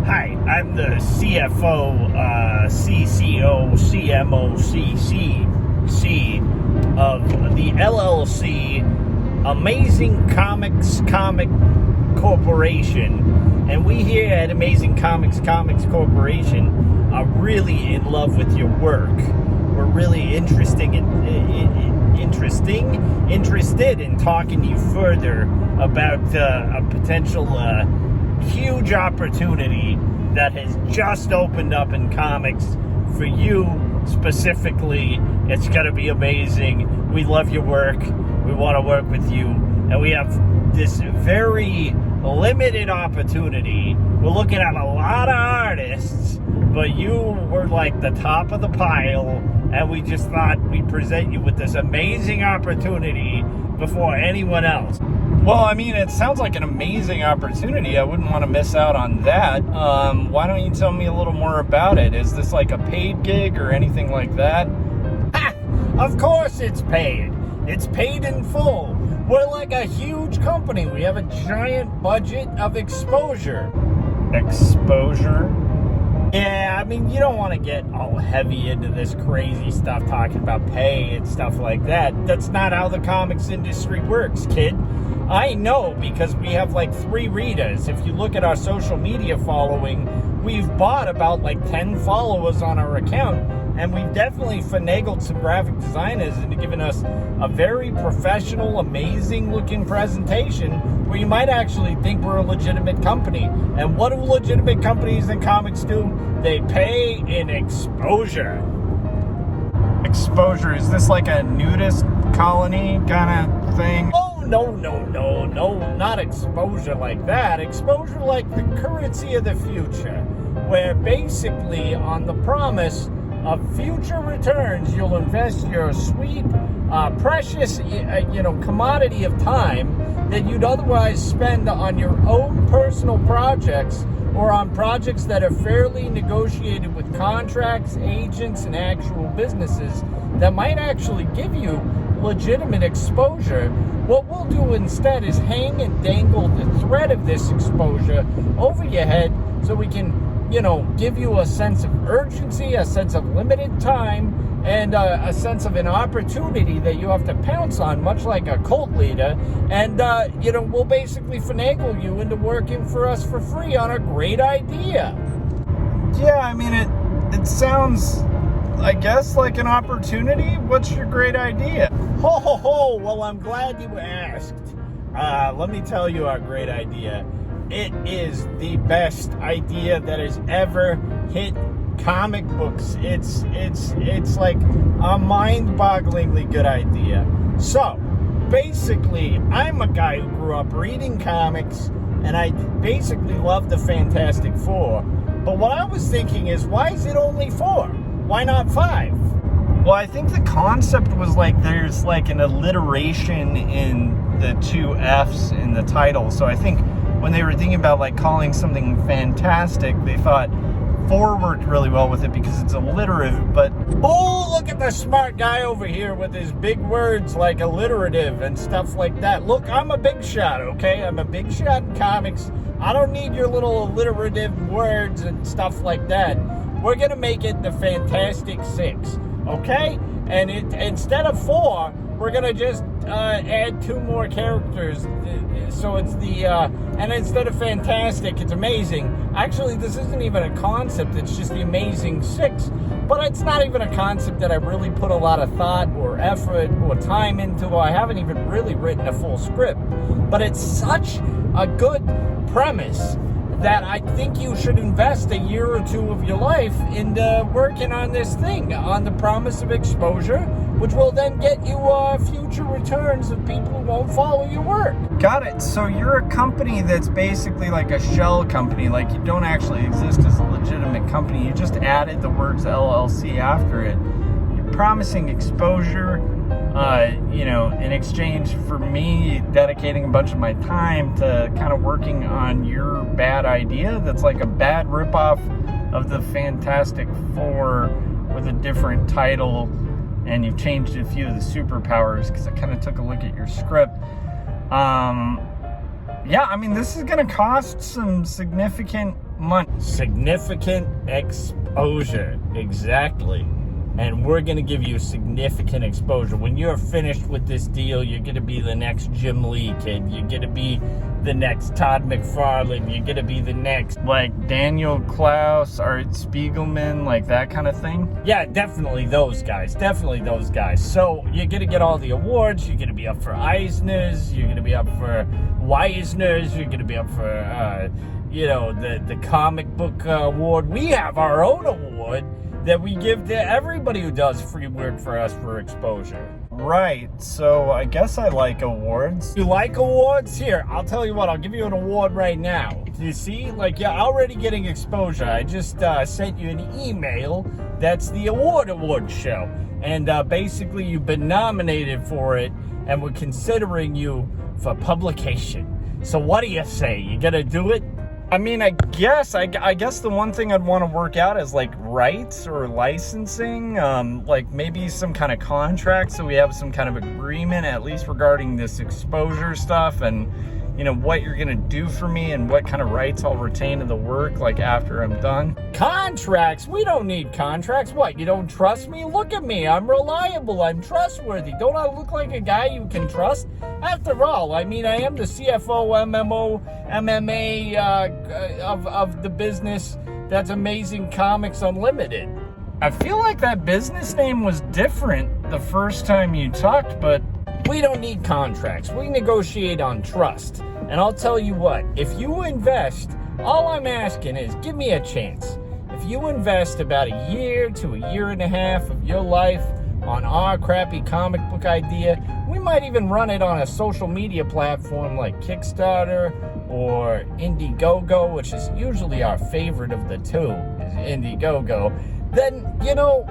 Hi, I'm the CFO, CCO, CMO, of the LLC Amazing Comics Comic Corporation. And we here at Amazing Comics Corporation are really in love with your work. We're really interested in talking to you further about a potential huge opportunity that has just opened up in comics for you specifically. It's going to be amazing. We love your work. We want to work with you. And we have this very limited opportunity. We're looking at a lot of artists, but you were like the top of the pile, and we just thought we'd present you with this amazing opportunity before anyone else. Well, I mean, it sounds like an amazing opportunity. I wouldn't want to miss out on that. Why don't you tell me a little more about it? Is this like a paid gig or anything like that? Of course it's paid. It's paid in full. We're like a huge company. We have a giant budget of exposure. Exposure? Yeah, I mean, you don't want to get all heavy into this crazy stuff, talking about pay and stuff like that. That's not how the comics industry works, kid. I know, because we have like 3 readers. If you look at our social media following, we've bought about like 10 followers on our account, and we've definitely finagled some graphic designers into giving us a very professional, amazing looking presentation where you might actually think we're a legitimate company. And what do legitimate companies in comics do? They pay in exposure. Exposure? Is this like a nudist colony kind of thing? Oh, no, not exposure like that. Exposure like the currency of the future, where basically on the promise of future returns, you'll invest your sweet, precious, commodity of time that you'd otherwise spend on your own personal projects or on projects that are fairly negotiated with contracts, agents, and actual businesses that might actually give you legitimate exposure. What we'll do instead is hang and dangle the thread of this exposure over your head so we can, give you a sense of urgency, a sense of limited time, and a sense of an opportunity that you have to pounce on, much like a cult leader. And, we'll basically finagle you into working for us for free on a great idea. Yeah, I mean, it sounds, I guess, like an opportunity. What's your great idea? Ho. Well, I'm glad you asked. Let me tell you our great idea. It is the best idea that has ever hit comic books. It's like a mind-bogglingly good idea. So, basically, I'm a guy who grew up reading comics, and I basically love the Fantastic Four. But what I was thinking is, why is it only 4? Why not 5? Well, I think the concept was like there's like an alliteration in the 2 F's in the title. So I think when they were thinking about like calling something fantastic, they thought 4 worked really well with it because it's alliterative. But oh, look at the smart guy over here with his big words like alliterative and stuff like that. Look, I'm a big shot, okay? I'm a big shot in comics. I don't need your little alliterative words and stuff like that. We're gonna make it the Fantastic 6, okay? And instead of 4, we're gonna just add 2 more characters. So it's and instead of fantastic, it's amazing. Actually, this isn't even a concept, it's just the Amazing 6. But it's not even a concept that I really put a lot of thought or effort or time into. I haven't even really written a full script. But it's such a good premise that I think you should invest a year or 2 of your life into working on this thing, on the promise of exposure, which will then get you future returns of people who won't follow your work. Got it. So you're a company that's basically like a shell company, like you don't actually exist as a legitimate company. You just added the words LLC after it. You're promising exposure, in exchange for me dedicating a bunch of my time to kind of working on your bad idea that's like a bad ripoff of the Fantastic Four with a different title, and you've changed a few of the superpowers because I kind of took a look at your script. Yeah, I mean, this is going to cost some significant money. Significant exposure, exactly. And we're going to give you significant exposure. When you're finished with this deal, you're going to be the next Jim Lee kid. You're going to be the next Todd McFarlane. You're going to be the next... Like Daniel Klaus, Art Spiegelman, like that kind of thing? Yeah, definitely those guys. Definitely those guys. So you're going to get all the awards. You're going to be up for Eisners. You're going to be up for Weisners. You're going to be up for, the comic book award. We have our own award that we give to everybody who does free work for us for exposure. Right, so I guess I like awards. You like awards? Here, I'll tell you what, I'll give you an award right now. You see, like, you're already getting exposure. I just sent you an email that's the award show. And basically, you've been nominated for it, and we're considering you for publication. So what do you say? You gonna do it? I mean, I guess the one thing I'd want to work out is like rights or licensing, like maybe some kind of contract so we have some kind of agreement at least regarding this exposure stuff and, what you're going to do for me and what kind of rights I'll retain to the work like after I'm done. Contracts? We don't need contracts. What, you don't trust me? Look at me. I'm reliable. I'm trustworthy. Don't I look like a guy you can trust? After all, I mean, I am the CFO, MMO, MMA of the business that's Amazing Comics Unlimited. I feel like that business name was different the first time you talked, but... We don't need contracts. We negotiate on trust. And I'll tell you what, if you invest, all I'm asking is give me a chance. If you invest about a year to a year and a half of your life on our crappy comic book idea, we might even run it on a social media platform like Kickstarter or Indiegogo, which is usually our favorite of the two, is Indiegogo. Then,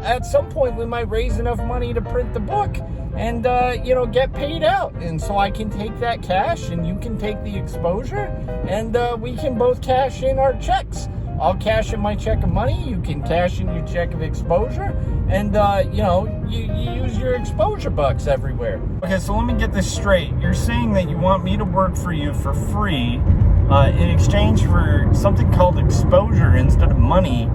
at some point we might raise enough money to print the book and, get paid out. And so I can take that cash and you can take the exposure and we can both cash in our checks. I'll cash in my check of money. You can cash in your check of exposure. And, you use your exposure bucks everywhere. Okay, so let me get this straight. You're saying that you want me to work for you for free in exchange for something called exposure instead of money.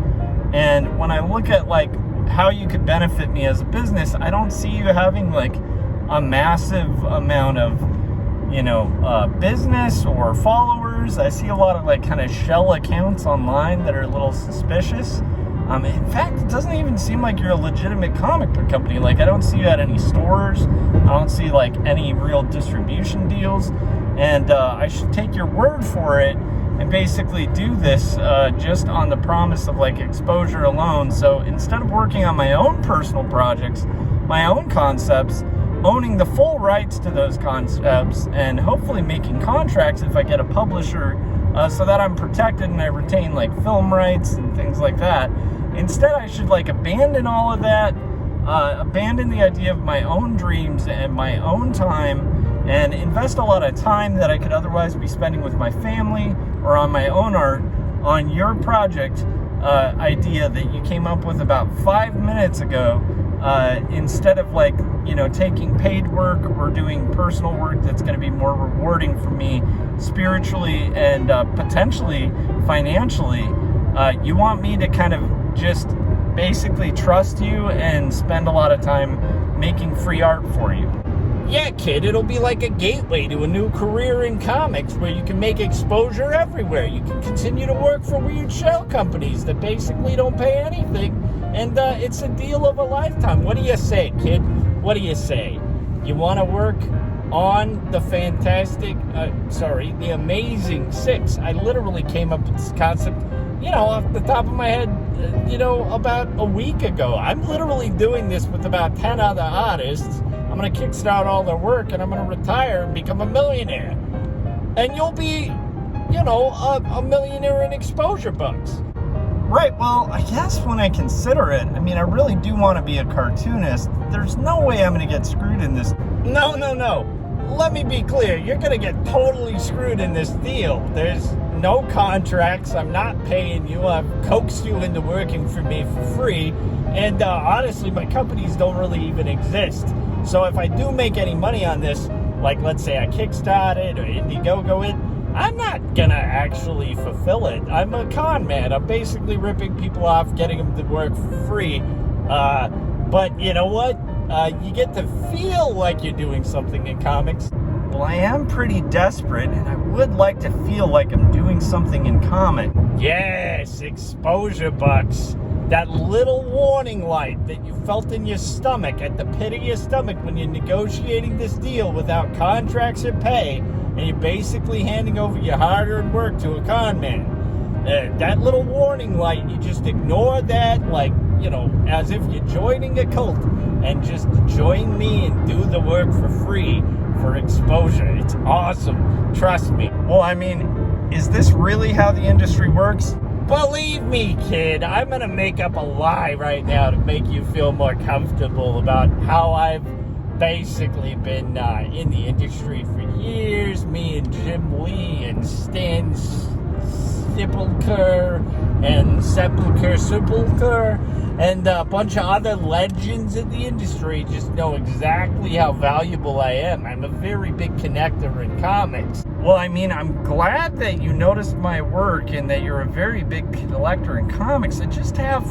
And when I look at, like, how you could benefit me as a business, I don't see you having, like, a massive amount of, business or followers. I see a lot of, like, kind of shell accounts online that are a little suspicious. In fact, it doesn't even seem like you're a legitimate comic book company. Like, I don't see you at any stores. I don't see, like, any real distribution deals. And I should take your word for it and basically do this just on the promise of like exposure alone. So instead of working on my own personal projects, my own concepts, owning the full rights to those concepts, and hopefully making contracts if I get a publisher so that I'm protected and I retain like film rights and things like that. Instead, I should like abandon all of that, abandon the idea of my own dreams and my own time, and invest a lot of time that I could otherwise be spending with my family or on my own art on your project idea that you came up with about 5 minutes ago, instead of like, taking paid work or doing personal work that's going to be more rewarding for me spiritually and potentially financially. You want me to kind of just basically trust you and spend a lot of time making free art for you. Yeah, kid, it'll be like a gateway to a new career in comics where you can make exposure everywhere. You can continue to work for weird shell companies that basically don't pay anything, and it's a deal of a lifetime. What do you say, kid? What do you say? You want to work on the the Amazing Six? I literally came up with this concept, off the top of my head, about a week ago. I'm literally doing this with about 10 other artists. I'm going to kickstart all their work, and I'm going to retire and become a millionaire. And you'll be, a millionaire in exposure bucks. Right, well, I guess when I consider it, I really do want to be a cartoonist. There's no way I'm going to get screwed in this. No. Let me be clear. You're going to get totally screwed in this deal. There's no contracts. I'm not paying you. I've coaxed you into working for me for free. And honestly, my companies don't really even exist. So if I do make any money on this, like let's say I Kickstart it or Indiegogo it, I'm not gonna actually fulfill it. I'm a con man. I'm basically ripping people off, getting them to work for free. But you know what? You get to feel like you're doing something in comics. Well, I am pretty desperate, and I would like to feel like I'm doing something in comic. Yes, exposure bucks. That little warning light that you felt in your stomach, at the pit of your stomach when you're negotiating this deal without contracts or pay, and you're basically handing over your hard-earned work to a con man. That little warning light, you just ignore that like, as if you're joining a cult, and just join me and do the work for free for exposure. It's awesome. Trust me. Well, I mean, is this really how the industry works? Believe me, kid, I'm gonna make up a lie right now to make you feel more comfortable about how I've basically been in the industry for years. Me and Jim Lee and Stan Sepulcher and a bunch of other legends in the industry just know exactly how valuable I am. I'm a very big connector in comics. Well, I mean, I'm glad that you noticed my work and that you're a very big collector in comics. I just have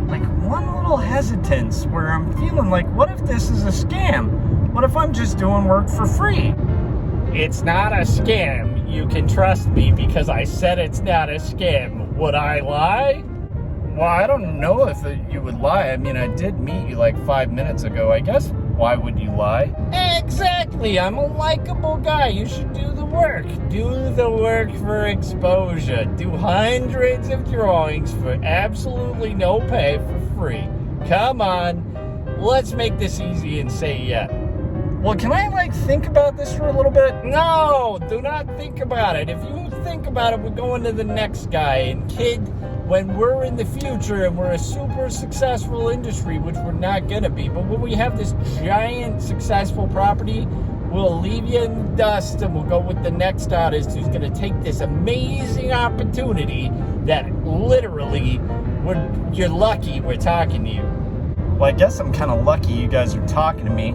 like one little hesitance where I'm feeling like, what if this is a scam? What if I'm just doing work for free? It's not a scam. You can trust me because I said it's not a scam. Would I lie? Well, I don't know if you would lie. I mean, I did meet you like 5 minutes ago. I guess, why would you lie? Exactly. I'm a likable guy. You should do the work. Do the work for exposure. Do hundreds of drawings for absolutely no pay for free. Come on. Let's make this easy and say yes. Well, can I think about this for a little bit? No, do not think about it. If you think about it, we're going to the next guy. And kid, when we're in the future and we're a super successful industry, which we're not going to be, but when we have this giant successful property, we'll leave you in the dust and we'll go with the next artist who's going to take this amazing opportunity that literally, you're lucky we're talking to you. Well, I guess I'm kind of lucky you guys are talking to me.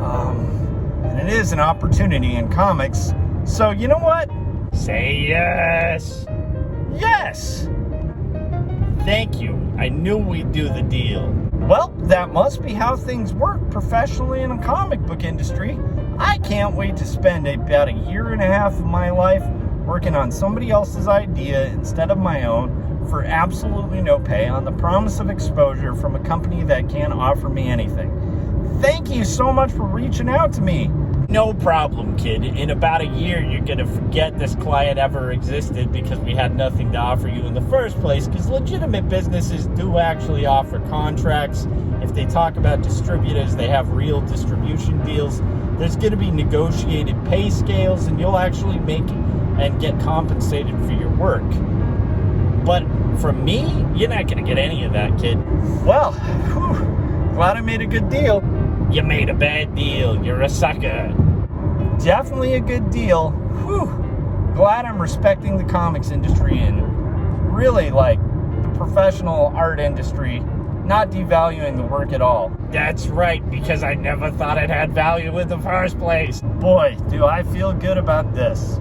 And it is an opportunity in comics. So, you know what? Say yes. Yes! Thank you. I knew we'd do the deal. Well, that must be how things work professionally in the comic book industry. I can't wait to spend about a year and a half of my life working on somebody else's idea instead of my own for absolutely no pay on the promise of exposure from a company that can't offer me anything. Thank you so much for reaching out to me. No problem, kid. In about a year, you're going to forget this client ever existed because we had nothing to offer you in the first place, because legitimate businesses do actually offer contracts. If they talk about distributors, they have real distribution deals. There's going to be negotiated pay scales, and you'll actually make and get compensated for your work. But from me, you're not going to get any of that, kid. Well, glad I made a good deal. You made a bad deal. You're a sucker. Definitely a good deal. Whew. Glad I'm respecting the comics industry and really the professional art industry, not devaluing the work at all. That's right, because I never thought it had value in the first place. Boy, do I feel good about this.